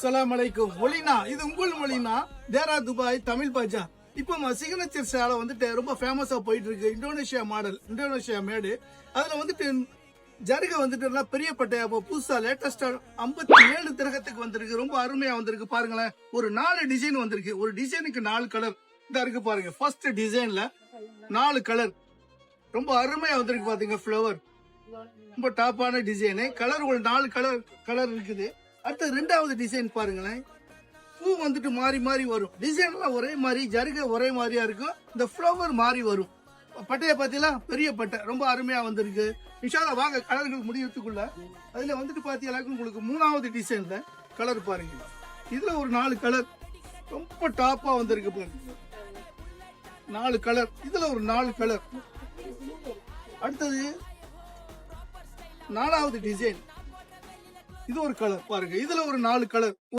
அஸ்ஸலாமு அலைக்கும். மொழினா இது உங்கள் மொழினா தேரா துபாய் தமிழ் பஜார். இப்போ சிக்னேச்சர் சேலை வந்துட்டு ரொம்ப ஃபேமஸா போயிட்டு இருக்கு. இந்தோனேஷியா மாடல், இந்தோனேஷியா மேடு. அதுல வந்துட்டு ஜருகை வந்துட்டு பெரிய பட்டையா புதுசா லேட்டஸ்டா 57 திரகத்துக்கு வந்திருக்கு. ரொம்ப அருமையா வந்திருக்கு பாருங்களேன். ஒரு 4 டிசைன் வந்திருக்கு. ஒரு டிசைனுக்கு 4 கலர் இதா இருக்கு பாருங்க. ஃபர்ஸ்ட் டிசைன்ல 4 கலர் ரொம்ப அருமையா வந்திருக்கு பாத்தீங்க. ஃபிளவர் ரொம்ப டாப்பான டிசைனு. கலர் ஒரு 4 கலர் இருக்குது. அடுத்து ரெண்டாவது டிசைன் பாருங்களேன். பூ வந்துட்டு மாறி மாறி வரும். டிசைன் எல்லாம் ஒரே மாதிரி, ஜருகை ஒரே மாதிரியா இருக்கும். இந்த ஃபிளவர் மாறி வரும். பட்டையை பாத்தீங்களா, பெரிய பட்டை ரொம்ப அருமையா வந்திருக்கு. இன்ஷால்லா வாங்க கலர்கள் முடியறதுக்குள்ள. அதுல வந்துட்டு பாத்தீங்களா உங்களுக்கு 3வது டிசைன்ல கலர் பாருங்க. இதுல ஒரு 4 கலர் ரொம்ப டாப்பா வந்திருக்கு பாருங்க. 4 கலர், இதுல ஒரு 4 கலர். அடுத்தது 4வது டிசைன். இது ஒரு கலர் பாருங்க. இதுல ஒரு 4 கலர்.